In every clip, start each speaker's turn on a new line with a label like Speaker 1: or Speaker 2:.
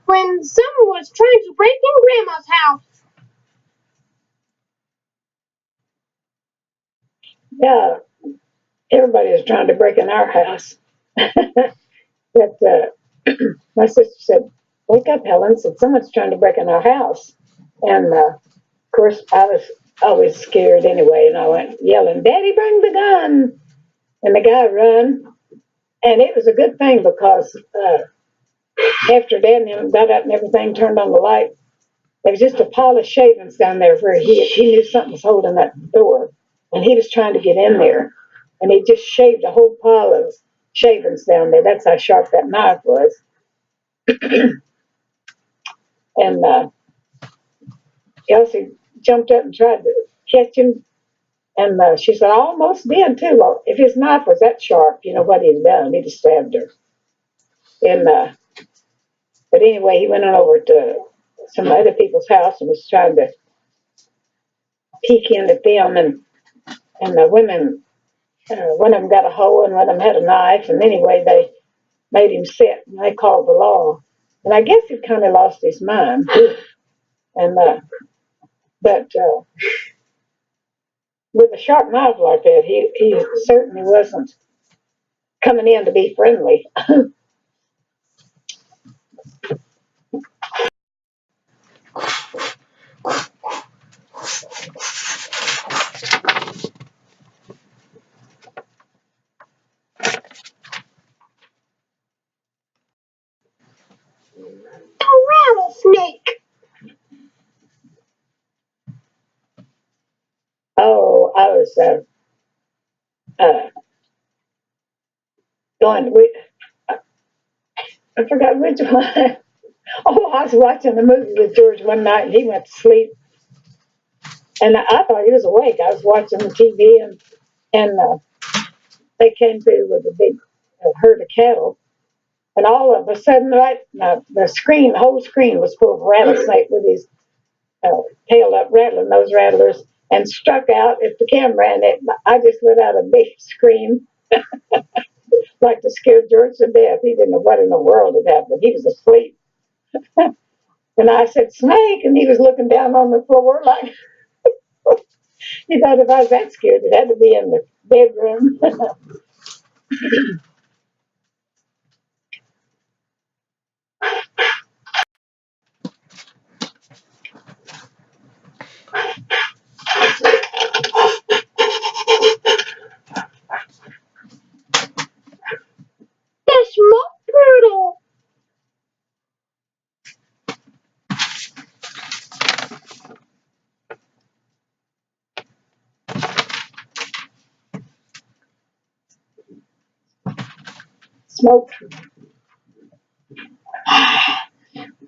Speaker 1: When someone was trying to break in Grandma's house.
Speaker 2: Yeah, everybody is trying to break in our house. But my sister said, "Wake up, Helen!" Said someone's trying to break in our house, and of course I was always scared anyway, and I went yelling, "Daddy, bring the gun!" And the guy run, and it was a good thing because after Dad and him got up and everything, turned on the light, there was just a pile of shavings down there where he knew something was holding that door, and he was trying to get in there, and he just shaved a whole pile of shavings down there. That's how sharp that knife was. And Elsie jumped up and tried to catch him, and she said, "I almost did too." Well, if his knife was that sharp, you know what he'd done? He'd have stabbed her. And but anyway, he went on over to some other people's house and was trying to peek in at them, and the women, one of them got a hoe and one of them had a knife, and anyway, they made him sit, and they called the law. And I guess he kind of lost his mind, and but with a sharp knife like that, he certainly wasn't coming in to be friendly.
Speaker 1: A rattlesnake.
Speaker 2: Oh, I was uh, going. I forgot which one. Oh, I was watching a movie with George one night, and he went to sleep, and I thought he was awake. I was watching the TV, and they came through with a big herd of cattle, and all of a sudden, right, the whole screen was full of rattlesnake with his tail up, rattling those rattlers, and struck out at the camera, and I just let out a big scream, like to scare George to death. He didn't know what in the world had happened. He was asleep. And I said, "Snake," and he was looking down on the floor like he thought if I was that scared, it had to be in the bedroom.
Speaker 1: The smoke turtle.
Speaker 2: Smoke.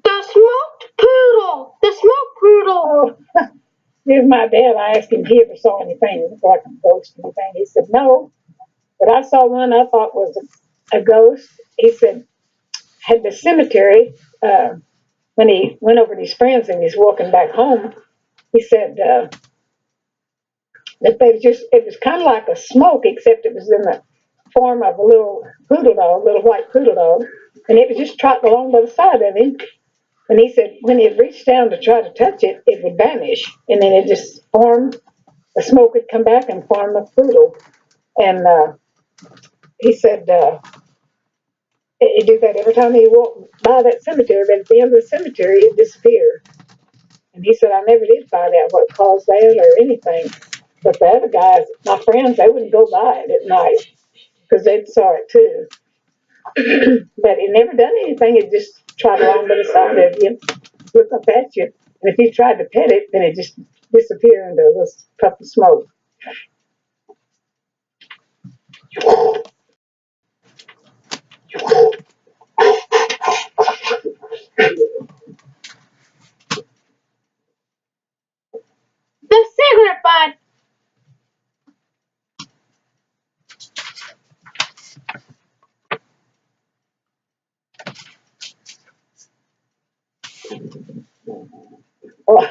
Speaker 1: The smoked poodle. The smoked poodle.
Speaker 2: Oh, here's my dad. I asked him if he ever saw anything like a ghost or anything. He said, "No, but I saw one I thought was a ghost." He said, had the cemetery, when he went over to his friends and he's walking back home, he said that it was kind of like a smoke, except it was in the form of a little poodle dog, little white poodle dog, and it was just trotting along by the side of him. And he said when he reached down to try to touch it, it would vanish, and then it just formed, the smoke would come back and form a poodle. And he said he'd do that every time he walked by that cemetery, but at the end of the cemetery, it disappeared. And he said, "I never did find out what caused that or anything." But the other guys, my friends, they wouldn't go by it at night because they saw it too. But it never done anything. It just trotted along by the side of you, look up at you. And if you tried to pet it, then it just disappeared into this puff of smoke.
Speaker 1: The cigarette butt.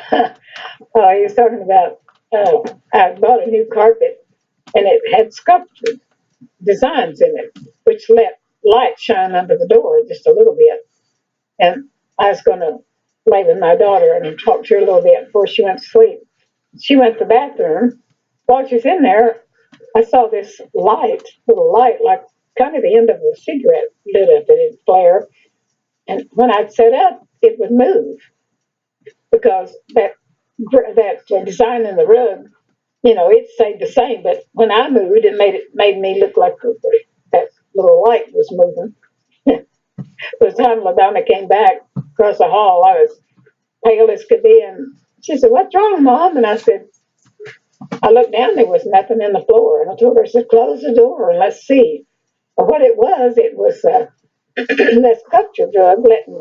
Speaker 2: He was talking about, I bought a new carpet and it had sculptured designs in it, which let light shine under the door just a little bit. And I was going to lay with my daughter and talk to her a little bit before she went to sleep. She went to the bathroom. While she was in there, I saw this little light, like kind of the end of a cigarette lit up and it'd flare. And when I'd set up, it would move because that design in the rug, it stayed the same. But when I moved, it made me look like that little light was moving. By the time LaDonna came back across the hall, I was pale as could be, and she said, "What's wrong, Mom?" And I said, I looked down, there was nothing in the floor, and I told her, I said, "Close the door and let's see." But what it was that sculpture drug letting a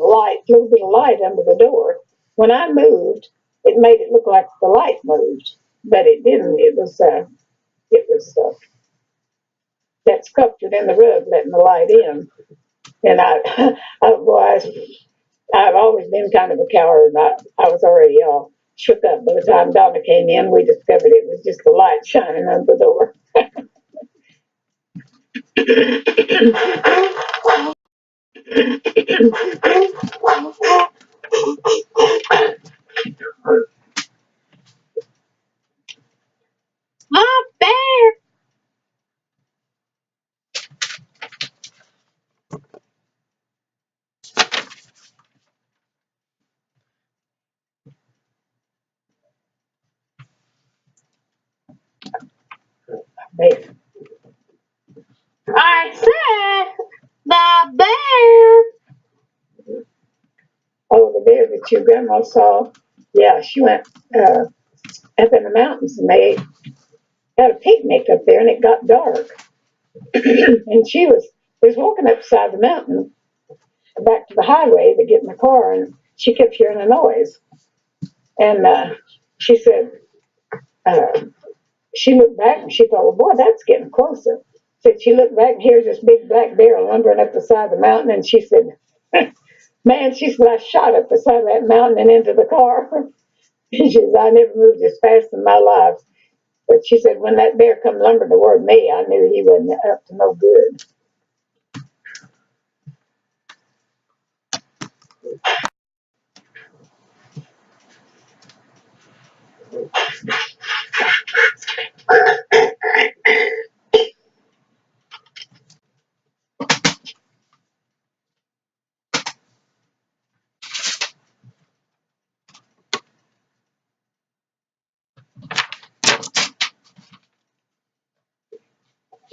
Speaker 2: little bit of light under the door. When I moved, it made it look like the light moved, but it didn't. It was that sculptured in the rug letting the light in. And I've always been kind of a coward. I was already all shook up by the time Donna came in. We discovered it was just the light shining under the door.
Speaker 1: A bear.
Speaker 2: They,
Speaker 1: I said the bear.
Speaker 2: oh, the bear that your grandma saw, yeah, she went up in the mountains and they had a picnic up there and it got dark. And she was walking up the side of the mountain back to the highway to get in the car and she kept hearing a noise. And she said, uh, she looked back and she thought, well, boy, that's getting closer. Said she looked back and here's this big black bear lumbering up the side of the mountain. And she said, man, she said, I shot up the side of that mountain and into the car. She says, I never moved as fast in my life. But she said, when that bear come lumbering toward me, I knew he wasn't up to no good.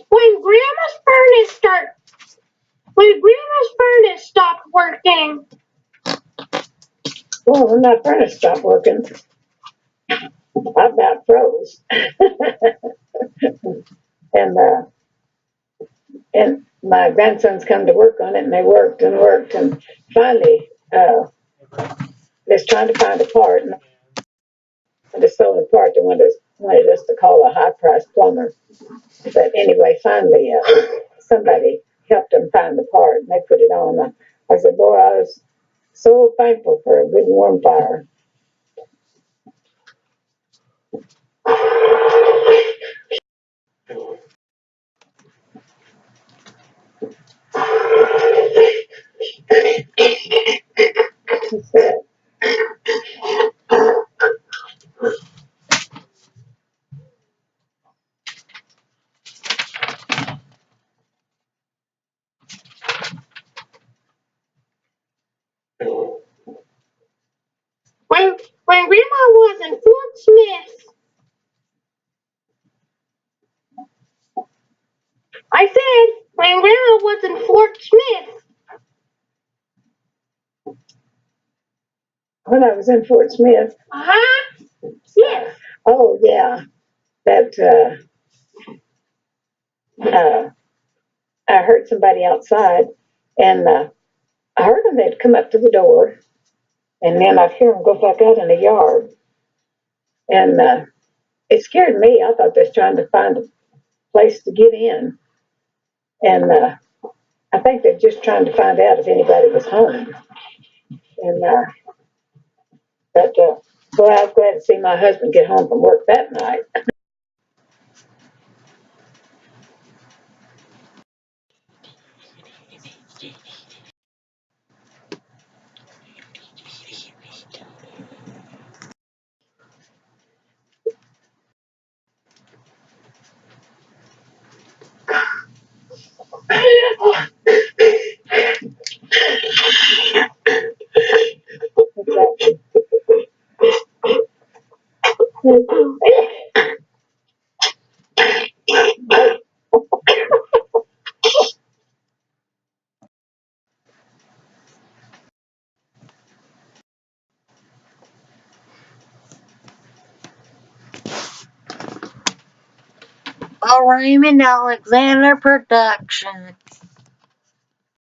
Speaker 1: When Grandma's when Grandma's furnace stopped working.
Speaker 2: Well, when my furnace stopped working, I about froze. and and my grandsons come to work on it, and they worked and worked, and finally, they was trying to find a part, and the stolen part they wanted us to call a high-priced plumber. But anyway, finally, somebody helped them find the part, and they put it on. I said, boy, I was so thankful for a good warm fire. He said,
Speaker 1: When Grandma was in Fort Smith. I said when Grandma was in Fort Smith.
Speaker 2: when I was in Fort Smith,
Speaker 1: Uh-huh. Yes.
Speaker 2: oh, yeah, that I heard somebody outside, and I heard them. They'd come up to the door, and then I'd hear them go back out in the yard. And it scared me. I thought they was trying to find a place to get in. And I think they're just trying to find out if anybody was home. And but Boy, I was glad to see my husband get home from work that night.
Speaker 3: A Raymond Alexander production.